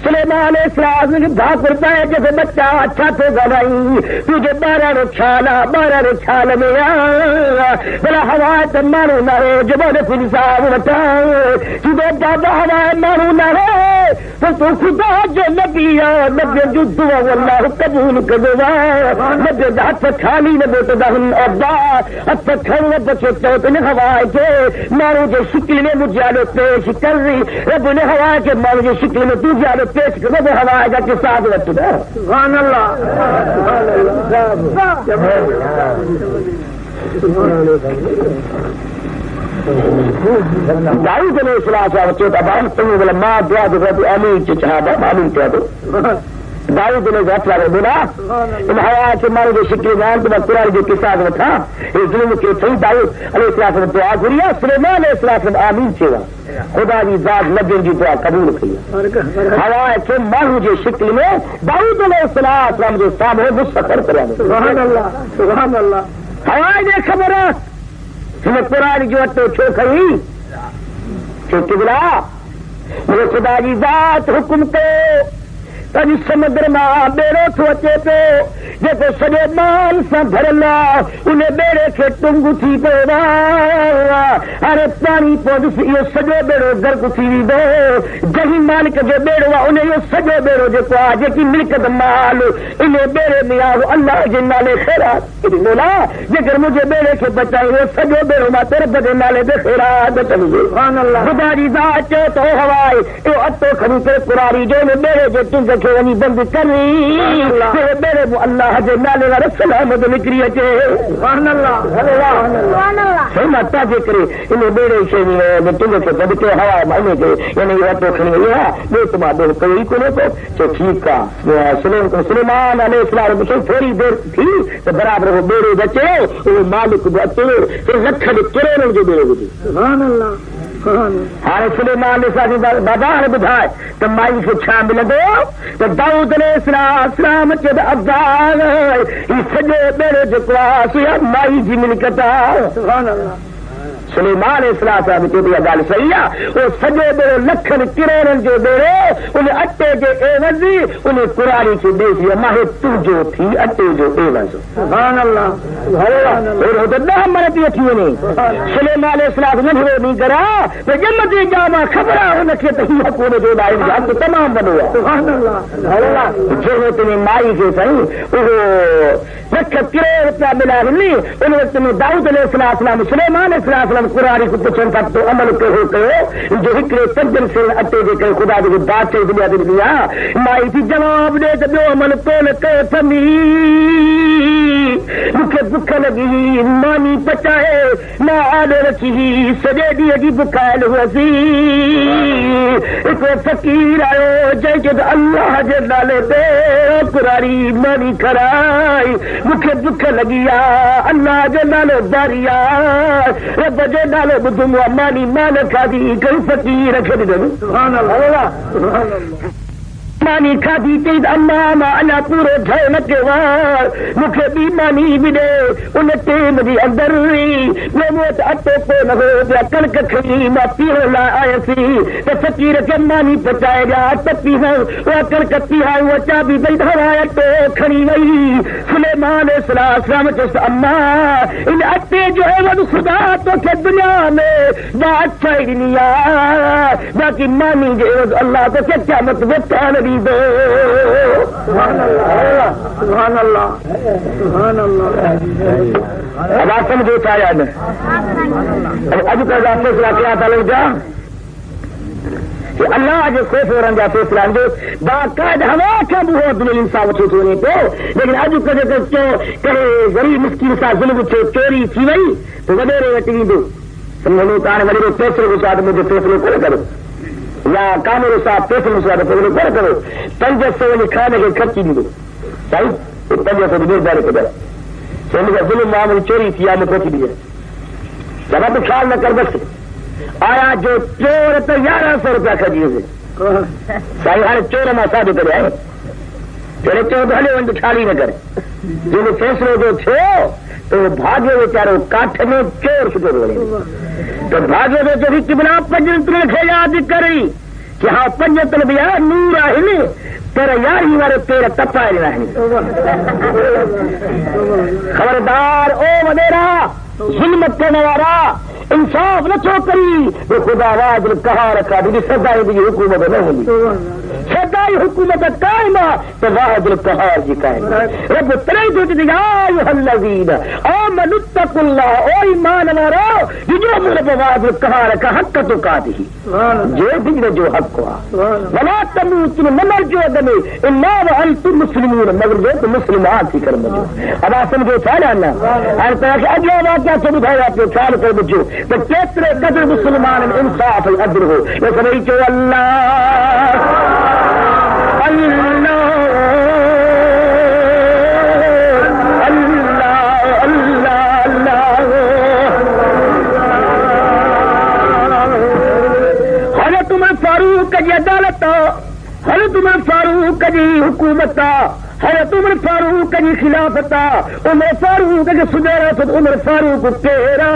सुलेमान अलैहिस्सलाम खे भाकुर पाए जैसे बच्चा अच्छा तो ॻाल्हाई तुझे 12 ख़्याल में भला हवा त माण्हू न हो जो इंसाफ वठा तुझे बाबा हवा माण्हू न हो तो तूं ख़ुदा जो नबी आहे नबी जो दुआ अल्लाह क़बूल कंदो आहे नबी जा हथ ख़ाली न मोटंदा आहिनि अब्बा हथ खण बचो चओ त इन हवा खे माण्हू जे शिकिल में मुंहिंजे आॾो पेश कर रब इन हवा खे माण्हू जे शिकिल में तुंहिंजे आॾो पेश कर हवा जा किसाद वठंदा सुभान अल्लाह दाऊद अलैहिस्सलाम अचे त बार तूं मां दुआ जो आमीन चयो छा मालूम कयो दाऊद ने हथ वाले बोला इन हवा के मारे जो शिकले जान तो कुरान जो किसा था ये जुल्म के सही दाऊद अलैहिस्सलाम दुआ करिया सुलेमान अलैहिस्सलाम आमीन चेवा खुदा जी जात नबी जी दुआ कबूल करिया हवा के मारू जे शिकल में दाऊद अलैहिस्सलाम जो सामने मुस्तफर करिया सुभान अल्लाह हवा ने खबर है कुरान जो तो छो खई छो किबला मेरे खुदा जी जात हुक्म को कभी समुद्र मां बेड़ो थो अचे पियो जेको सॼे माल सां भरियल आहे उन बेड़े खे टुंग थी पियो हाणे पाणी पहुंदुसि इहो सॼो बेड़ो गर्क थी वेंदो जंहिं मालिक जो बेड़ो आहे उन इहो सॼो बेड़ो जेको आहे जेकी मिल्कियत माल इन बेड़े में आहे अल्लाह जे नाले ख़ैरात ॾींदो जेकर मुंहिंजे बेड़े खे बचाई उहो सॼो बेड़ो मां तरफ़ जे नाले ते ख़ैरात कंदो ख़ुदा जी ज़ात चयो त हवाए इहो अटो खणी करे कुरारी जो इन बेड़े जे टुंग खे वञी बंदि करी बेड़े में अल्लाह जे नाले वारो सलामत निकिरी अचे सही माता जे करे इन बेड़े खे टुंग खे बंदि कयो हवा माने खे यानी इहो अटो खणी वई आहे ॿियो त मां ॿियो कयो ई कोन्हे को चयो ठीकु आहे सुलेमान अलैहिस्सलाम खे थोरी देरि थी त बराबरि उहो बेड़ो बचे उहो मालिक बि अचे लखनि करोड़नि जो बेड़ो हुजे हाणे सुलेमान बाबा हाणे ॿुधाए त माई खे छा मिलंदो त दाऊद अलैहिस्सलाम चयो त अब्बास ही सॼो बेड़ो जेको आहे माई जी मिल्कियत आहे सुलेमान अलैहिस्सलाम चयो इहा ॻाल्हि सही आहे उहो सॼो बेड़ो लखनि करोड़नि जो बेड़ो उन अटे जे एवज़ उन कुरारी खे ॾेसी माहे तुंहिंजो थी अटे जो एवज़ त 10 मिनट थी अची वञे सुलेमान अलैहिस्सलाम नंढड़ो ॾींहुं करा त ॼमंदे ॼाम ख़बर आहे हुनखे त हीअ कोन जो हक़ तमामु वॾो आहे जंहिं वक़्त में माई खे साईं उहो लख करोड़ रुपया मिलिया हली उन वक़्त में दाऊद अलैहिस्सलाम सुलेमान अलैहिस्सलाम कुरारी को पुछनि था तो अमल कयो जो हिकिड़े पंजनि से अटे जे करे ख़ुदा जी बादशाही दुनिया ते ॾिनी आहे माई थी जवाब ॾे त ॿियो अमल कोन कयो अथमी मूंखे बुख लॻी मानी पचाए मां आॾो रखी सॼे ॾींहं जी बुखायल हुअसि हिकिड़ो फ़क़ीर आयो जंहिंखे त अल्लाह जे नाले ते कुरारी मानी खाराई मूंखे बुख लॻी आहे अल्लाह जो नालो जारी आहे रब जो नालो ॿुधुमो आहे मानी मान खाधी कई फ़क़ीर खे ॾिनो मानी खाधी चई त अम्मा मां अञा पूरो ठहियो न कयो आहे मूंखे ॿी मानी बि ॾे उन टेम जे अंदरि ॿियो मूं वटि अटो कोन हो ॿिया कणिक खणी मां पीअण लाइ आयसि त फ़क़ीर खे मानी पचाए ॾिया त पीअ उहा कणिक पीहाए उहा चाबी पई हवा अटो खणी वई सुलेमान अलैहिस्सलाम चयुसि अम्मा इन अटे जो एवज़ ख़ुदा तोखे दुनिया में बादशाही ॾिनी आहे बाक़ी मानी जो एवज़ अल्लाह तोखे क़यामत में कान ॾींदो समझो था याद अॼुकल्ह जा फ़ैसिला कया था लोग अल्लाह जे ख़ौफ़ वारनि जा फ़ैसिला बाक़ाइदा हवा खां बि उहो दुनिया इंसाफ़ वठी थो वञे पियो लेकिन अॼुकल्ह जेको करे ग़रीब मिस्किन सां ज़ुल्म थियो चोरी थी वई त वॾेरे वटि ईंदो सम्झो त हाणे वॾेरो फ़ैसिलो गुज़ार मुंहिंजो फ़ैसिलो कोन करो या कानून साहब फ़ैसिलो गुज़ार फ़ैसिलो कोन करो 500 वञी खाने खे ख़र्ची ॾींदो साईं 500 ॾेदारे कढाए मुंहिंजा ज़ुल्म मामूली चोरी थी आहे मूंखे थी ॾिजे जमा तूं ख़्यालु न कर बसि आया जो चोर त 1100 रुपया खजी वियुसि साईं हाणे चोर मां साधु करे आयो जॾहिं चयो त हले वञ ठाली न करे जेको फ़ैसिलो जो थियो त उहो भाॻियो वीचारो काठ में चोर सुठो थो वञे त भाॻियो थो चई किबला 5 खे यादि करी कि हा 5 बि आहे नूर आहिनि पर यारी वारे पेर तपाए ॾिना आहिनि ख़बरदार ओ वॾेरा ज़ुल्म थियण वारा इंसाफ़ नथो करी तो ख़ुदा वाजिब कहार का दी सदाई जी हुकूमत न हूंदी सदाई हुकूमत कायम तो वाजिब कहार जी कायम रब तरे तो या अय्युहल्लज़ीन आमनु तक़ुल्लाह ओ ईमान वारो जो रब वाजिब कहार का हक़ तो कादी जो दिन जो हक़ है वला तमूतुन मर जो अदमे इल्ला व अंतुम मुस्लिमून मगर जो तो मुस्लिमात थी कर मजो अब समझो था ना हर तरह के अगला वाक़या तो बुधाया तो ख्याल कर बुझो तो केतरे कदर मुसलमान इंसाफ अदर हो लेकिन चो अल्लाह अल्लाह फारूक जी अदालत, हज़रत उमर फारूक जी हुकूमत, हज़रत उमर फारूक जी खिलाफत, उमर फारूक के सुधारत, उमर फारूक तेरा,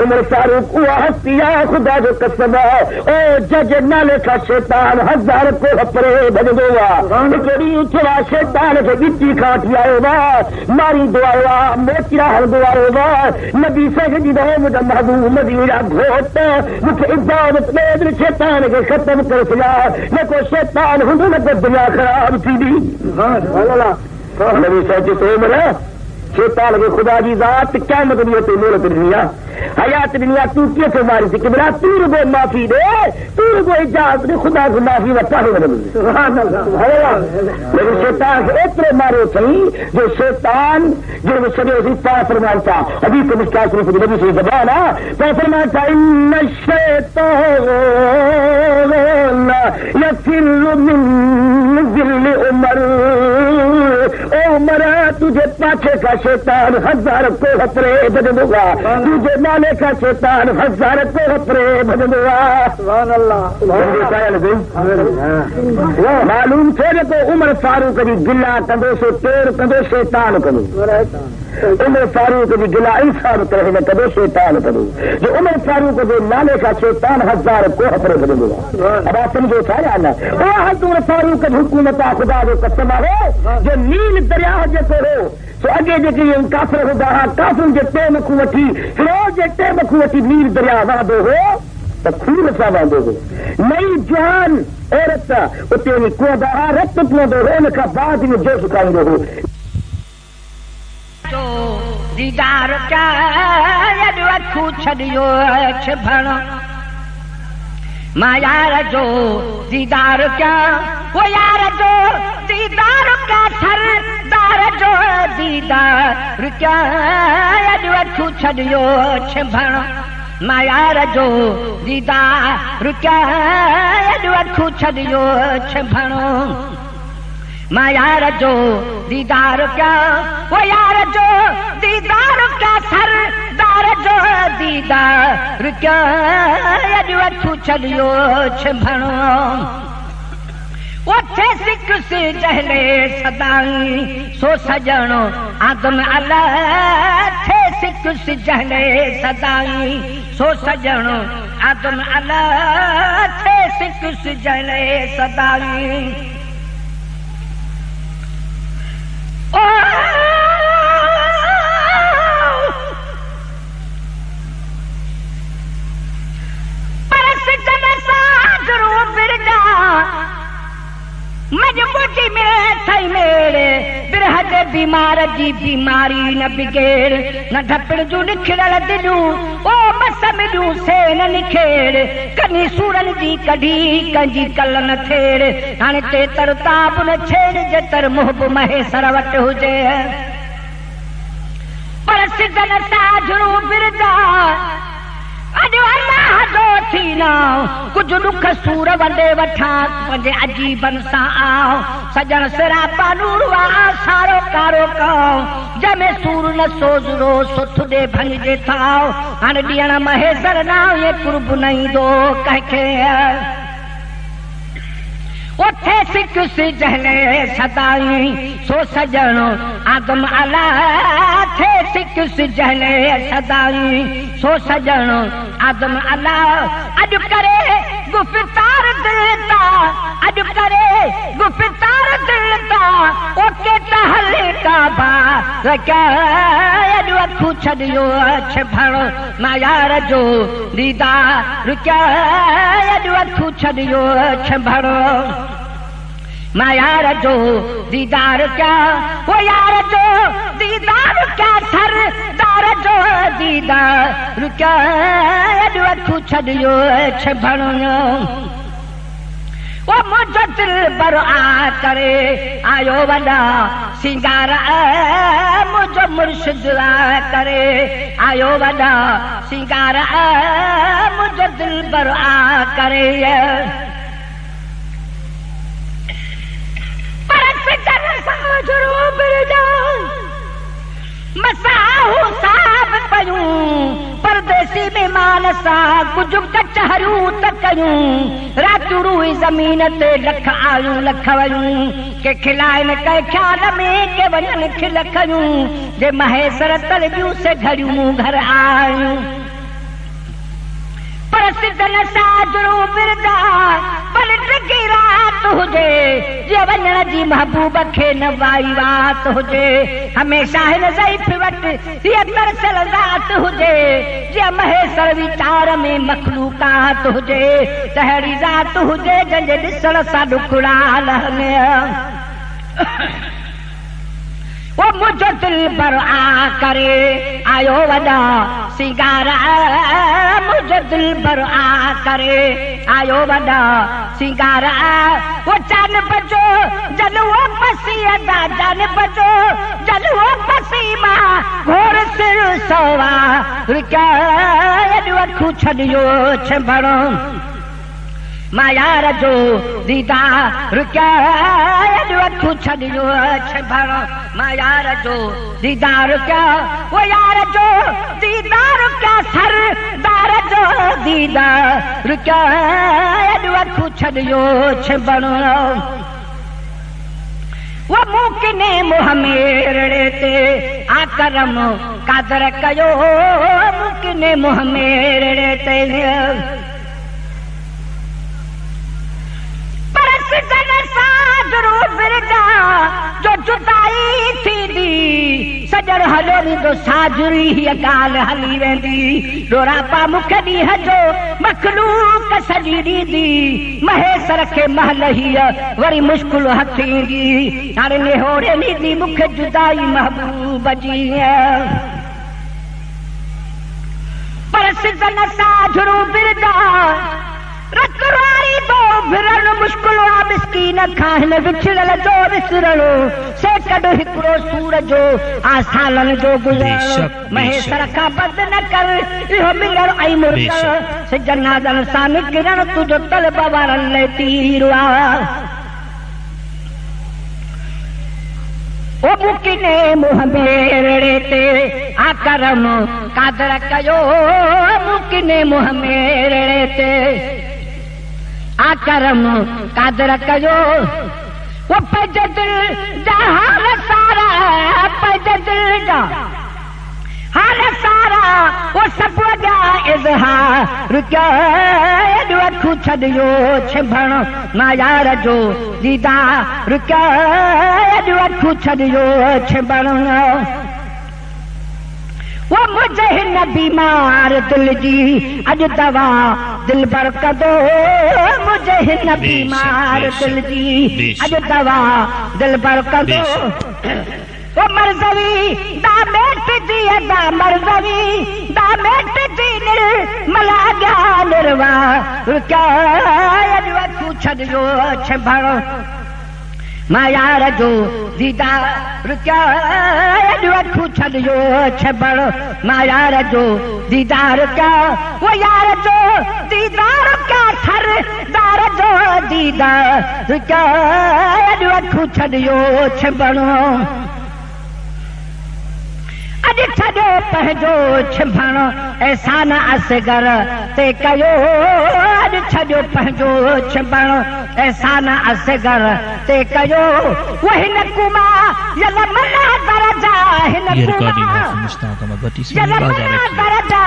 उमर फारूक उहा हस्तिया खुदा जो कसम ओ जज नाले का शैतान हजार को हपरे भजदो वा केड़ी उठवा शैतान के गिट्टी खाटी आयो वा मारी दुआयो वा मोचिरा हल दुआयो वा नबी सह जी दो मुझे महबूब मदीना घोट मुझे इजाजत दे शैतान के खत्म कर दिया न को शैतान हुंदो न को दुनिया खराब थी दी नबी सह जी तो मरा शैतान के खुदा जी जात क्या मतलब ये मोहलत दुनिया हयात दुनिया तू कैसे मारी थी कि बड़ा तू रुगो माफी दे, तू रुगो इजाजत दे, खुदा को माफी बता है लेकिन शैतान के एतरे मारे सही जो शैतान जो सजे उसी पास फरमान था अभी को मुस्ताक से नबी से जबान तो फरमान था इन शैतान यफिर मिन जिल उमर, ओ उमर तुझे पाछे का शैतान हजार को हपरे बदलूंगा, तुझे नाले का शैतान हजार को हपरे बदलूंगा। मालूम थे न तो उमर फारूक जी गिला कंदो सो तेर कंदो शैतान कंदो, उमर फारूक जी गिला इंसान करे न कंदो शैतान कंदो, जो उमर फारूक जे नाले का शैतान हजार को हपरे बदलूंगा। अब आप समझो था ना वो उमर फारूक जी हुकूमत खुदा जो कसम है जो नील दरिया जेको हो तो अगे जेके काफिर हूंदा हुआ काफिर जे टेम को वठी फिरोज जे टेम को वठी नील दरिया वांदो हो तो खून सां वांदो हो, नई जवान औरत उते वञी कुहंदा हुआ रत पीअंदो हो, उन खां बाद में जोश खाईंदो हो।
दीदार क्या अखू छॾियो छिभण मां यार जो दीदार क्या वो यार जो दीदार क्या सरदार जो दीदार क्या अखू छॾियो छिभण मां यार जो दीदार क्या अखू छॾियो छिभण मां यार जो दीदार क्या वो यार जो दीदार क्या सरदार जो दीदार क्या अखू छॾियो छिभण उथे सिक से जहले सदाई सो सजणो आदम अल्लाह थे सिक से जहले सदाई सो सजणो आदम अल्लाह थे सिक से जहले सदाई मजबूती में थई मेरे बिरह जे बीमार जी बीमारी न बिगेड़ न ढपड़ जू निखिड़ल दिलूं ओ मस मिलूं से न निखेड़ कनी सूरन जी कढी कंजी कल न थेड़ हाणे ते तर ताब न छेड़ जे तर मुहब महे सरवट हुजे पर सिजन साझड़ू बिरजा अॼु अल्लाह जो थी ना कुछ दुख सूर वॾे वठा पंहिंजे अजीबन सां आओ सजण सिरापा नूरवा सारो कारो काओ जंहिंमें सूर न सोजरो सुठ ॾे भंजे थाओ हाणे ॾियण महेसर ना ये कुर्ब न ईंदो कंहिंखे उथे सिक से जहले सदाई सो सजणो आदम अल्लाह थे सिक से जहले सदाई सो सजणो आदम अल्लाह अॼु करे गुफ़्तार दिलता अॼु करे गुफ़्तार दिलता ओके टहल काबा अॼु अखू छॾियो छिभण मां यार जो दीदार क्या अॼु अखू छॾियो छिभण मां यार जो दीदार क्या वो यार जो दीदार क्या सरदार जो दीदार क्या अॼु अखू छॾियो छिभण वो मुंहिंजो दिल बरो आ करे आयो वॾा सिंगार मुंहिंजो मुर्शिद करे आयो वॾा सिंगार मुंहिंजो दिल बरो आ करे मसाहू साहब पयूं परदेसी में मान सा कुछ कच कचहरियूं त कयूं रातूं रूई ज़मीन ते लख आयूं लख वयूं के खिलाइनि कंहिं ख़्याल में के वञनि खिल खयूं जे महेसर तलबियूं से घड़ियूं मूं घर आयूं पर सिद्धन साजरूं बिरदा भल टकी रात हुजे जे वञण जी महबूब खे न वाई वात हुजे हमेशा हिन ज़ईफ़ वटि हीअ तरसल ज़ात हुजे जे महेसर वीचार में मखलूकात हुजे तहिड़ी ज़ात हुजे जंहिंजे ॾिसण सां ॾुखड़ा लहनि वो मुझो दिल पर आ करे आयो वॾा सिंगार मुझो दिल पर आ करे आयो वॾा सिंगार वो जान बजो जलुओ पसी अदा जान बजो जलुओ पसी मां घोर सिर सवा रुका अखू छॾियो छंभणो मायार जो दीदार क्या अखू छॾियो छंभणो मायार जो दीदार क्या वो यार जो दीदार क्या सरदार जो दीदार क्या अखू छॾियो छंभणो वो मुकिने मुंह मेरड़े ते आकरम कादर कयो मुकिने मुंह मेरड़े ते जो जुदाई थींदी सजण हलो ॾींदो साजरी हीअ ॻाल्हि हली वेंदी डोरापा मूंखे ॾींहं जो मखलूक सॼी ॾींदी महेसर खे महल हीअ वरी मुश्किल हथ ईंदी हाणे नेहोरे ॾींदी मूंखे जुदाई महबूब जी पर सिद्धन साजरूं बिरदा रतवारी दो फिरण मुश्किल आ मिस्कीन खाहिन विछड़ल जो विसरणो से कॾो हिकिड़ो सूर जो आसालन जो गुज़रण महेसर खां बद न कर इहो मिलण ऐं मुर्कर सिजनादन सां निकिरण तुंहिंजो तलब वारनि लाइ तीर आ ओ मुकिने मुंह मेरड़े ते आकरम कादर कयो मुकिने मुंह मेरड़े ते आकरम कादर कयो वो पंहिंजे दिल जा हाल सारा पंहिंजे दिल जा हाल सारा वो सभु वॼा इज़हार कयो अखू छॾियो छंभण मायार जो दीदार कयो अखू छॾियो छंभण वो मुझे हिन बीमार दिल जी अॼु दवा दिल भर कदो मुझे हिन बीमार दिल जी अॼु दवा दिल भर कदो वो मरज़वी दामेट जी अदा मरज़वी दामेट जी निर्मला ज्ञान निर्वा अखू छॾियो छंभण मायार जो दीदार कयो अखू छॾियो छंभण मायार जो दीदार कयो वो यार जो दीदार क्या सरदार जो दीदार कयो अखू छॾियो छंभण अॼु छॾियो पंहिंजो छंभण एहसान असगर ते कयो अॼु छॾियो पंहिंजो छंभण एहसान असगर ते कयो वो हिन कुमा यल मना दरजा हिन कुमा यल मना दरजा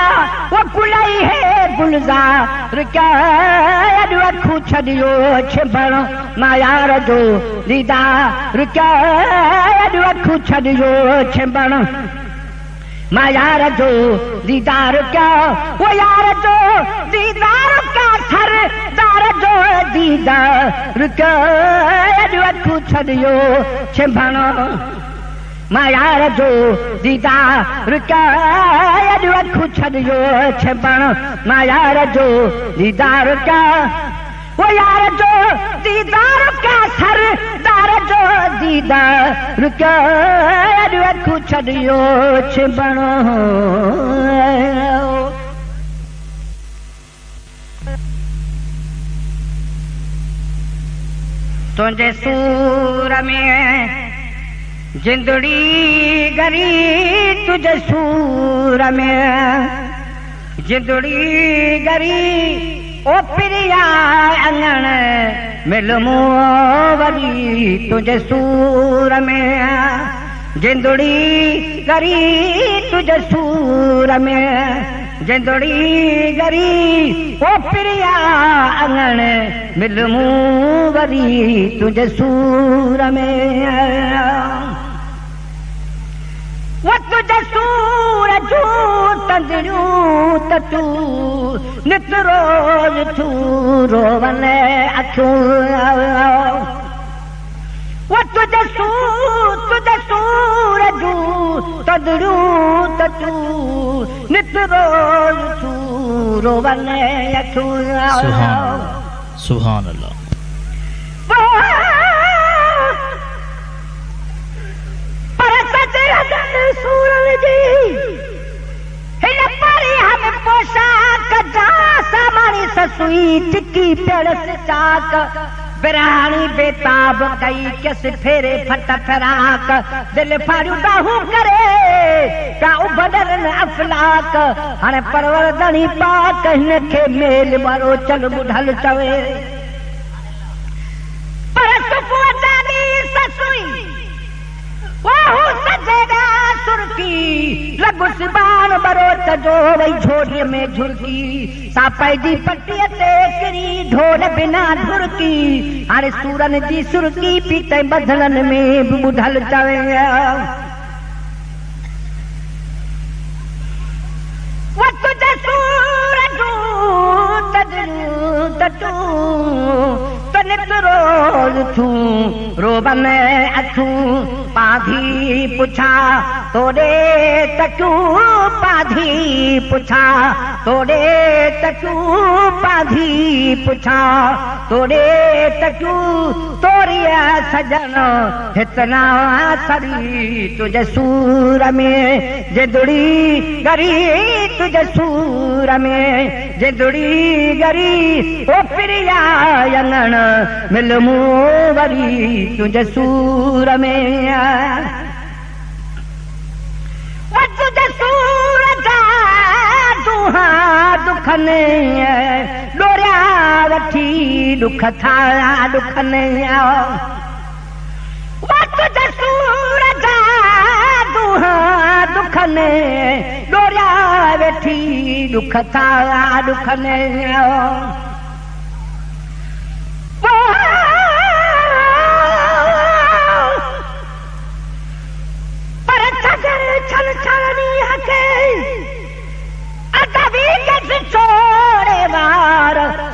वो गुलई है गुलजार कयो अखू छॾियो छंभण मायार जो दीदार कयो अखू छॾियो छंभण मायार जो दीदार क्या वो यार जो दीदार क्या सरदार जो दीदार कयो अखू छॾियो छंभण मायार जो दीदार कयो अखू छॾियो छंभण मायार जो दीदार क्या वो यार जो दीदार क्या सरदार जो दीदार कयो अखू छॾियो छंभण तुंहिंजे सूर में जिंदड़ी गरी तुझे सूर में जिंदड़ी गरी ओ प्रिया अंगण मिलमो वरी तुझे सूर में जिंदड़ी गरी तुझे सूर में जिंदड़ी गरी ओ प्रिया अंगण मिलमो वरी तुझे सूर में वो तुझे सूर जू तंदड़ियूं त तूं नित रोज़ तूं रोवने अखियूं वो तुझे सूर जू तंदड़ियूं त तूं नित रोज़ तूं रोवने अखियूं
सुभान अल्लाह
सूरन जी हिन परी हम पोशाक जा सामानी ससुई टिकी पेड़स चाक बिरहानी बेताब कई किस फेरे फट फराक दिल फाड़ियूं बाहूं करे का उबदरन अफलाक हाणे परवरदणी पाक हिन खे मेल वारो चल बुढ़ल चवे पर सुबुह जानी ससुई वाहू सजेगा सुरकी लगु सिबान बरोत जो वही झोड़ीअ में झुरकी सापाई जी पट्टीअ ते किरी ढोल बिना धुरकी हाणे सूरन जी सुरकी पीते बदलन में बि ॿुधल चवे तुझे सूर जूं तजूं त नित रोज़ तूं रोवने अखियूं पाधी पुछा तोड़े तकूं पाधी पुछा तोड़े तकूं पाधी पुछा तोड़े तकूं तोरिया सजन हितना सरी तुझे सूर में जिंदड़ी गरी तुझे सूर में जिंदड़ी गरी ओ प्रिया अंगण मिलमो वरी तुझे सूर में तुझे सूर जा दुहा दुखने डोरिया वठी दुख था दुखने तुझे सूर जा दुहा दुखने डोरिया वेठी दुख था दुखने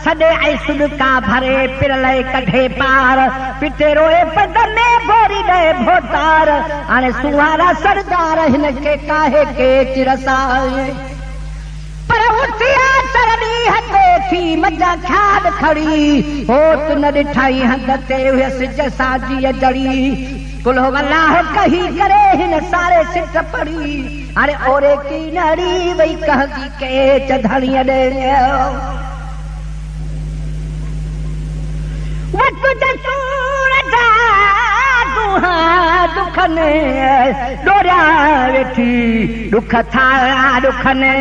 सॾे ऐं सुॾका भरे पिरले कढे पार पिटे रोए पद में भोरी ॾे भोतार हाणे सुहारा सरदार हिन खे काहे के चिरसाए पर उथिया चरणी हथे थी मजा खाद खड़ी होत न ॾिठाई हंध ते हुयसि जसाजीअ जड़ी कुल अल्लाह कही करे हिन सारे सिट पड़ी हाणे ओरे की नड़ी वई कहंदी के चधड़ीअ ॾे तुझे सूर जा दुहा दुखने डोरिया वेठी दुख था दुखने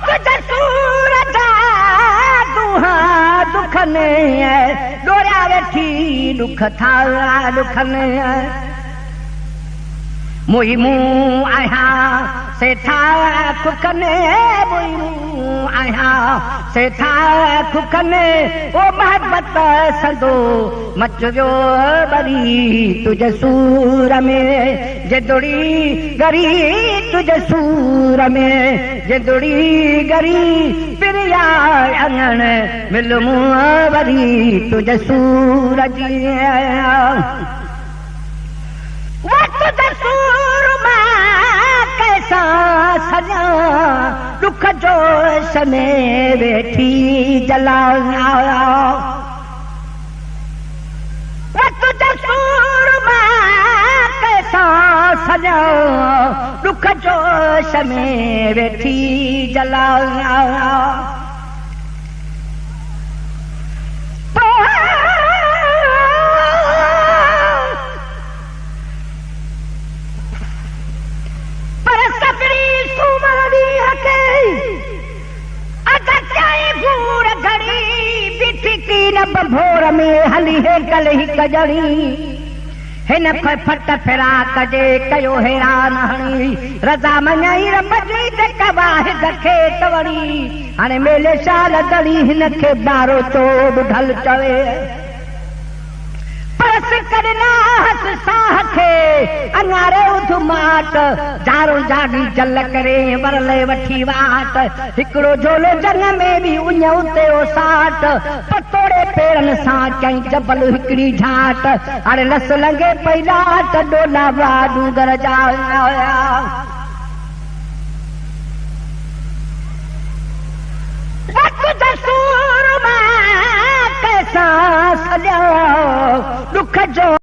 तुझे सूर जा दुहा दुखने डोरिया वेठी दुख था दुखने मुई मुंह आया सेठा खुकने मुई मुंह आया सेठा खुकने ओ मोहब्बत सदो मचजो बरी तुझे सूर में जिंदड़ी गरी तुझे सूर में जिंदड़ी गरी प्रिया अंगण मिलमो वरी तुझे सूर जी तुझे सूर मां कैसा सजा दुख जोश में वेठी जला तुझे सूर मां कैसा सजा दुख जोश में वेठी जला अब भोर में हली हेकल हिक ॼणी हिन खे फट फिरा कजे कयो हैरान हणी रज़ा मञाई रब जी ते कवाहिद खे तवड़ी हाणे मेले शाल दड़ी हिन खे ॿारो चो ॿुधल चवे परस करना हस साह खे अनारे उध माट जारो जागी जल करे वरले वठी वाट हिकिड़ो झोलो जंग में बि उञ उते ओ साट पतोड़े पेरनि सां चई जबल हिकिड़ी झाट हाणे लस लंघे पई लाट डोला वाडूगर जा हुया कैसा सॼो दुख जो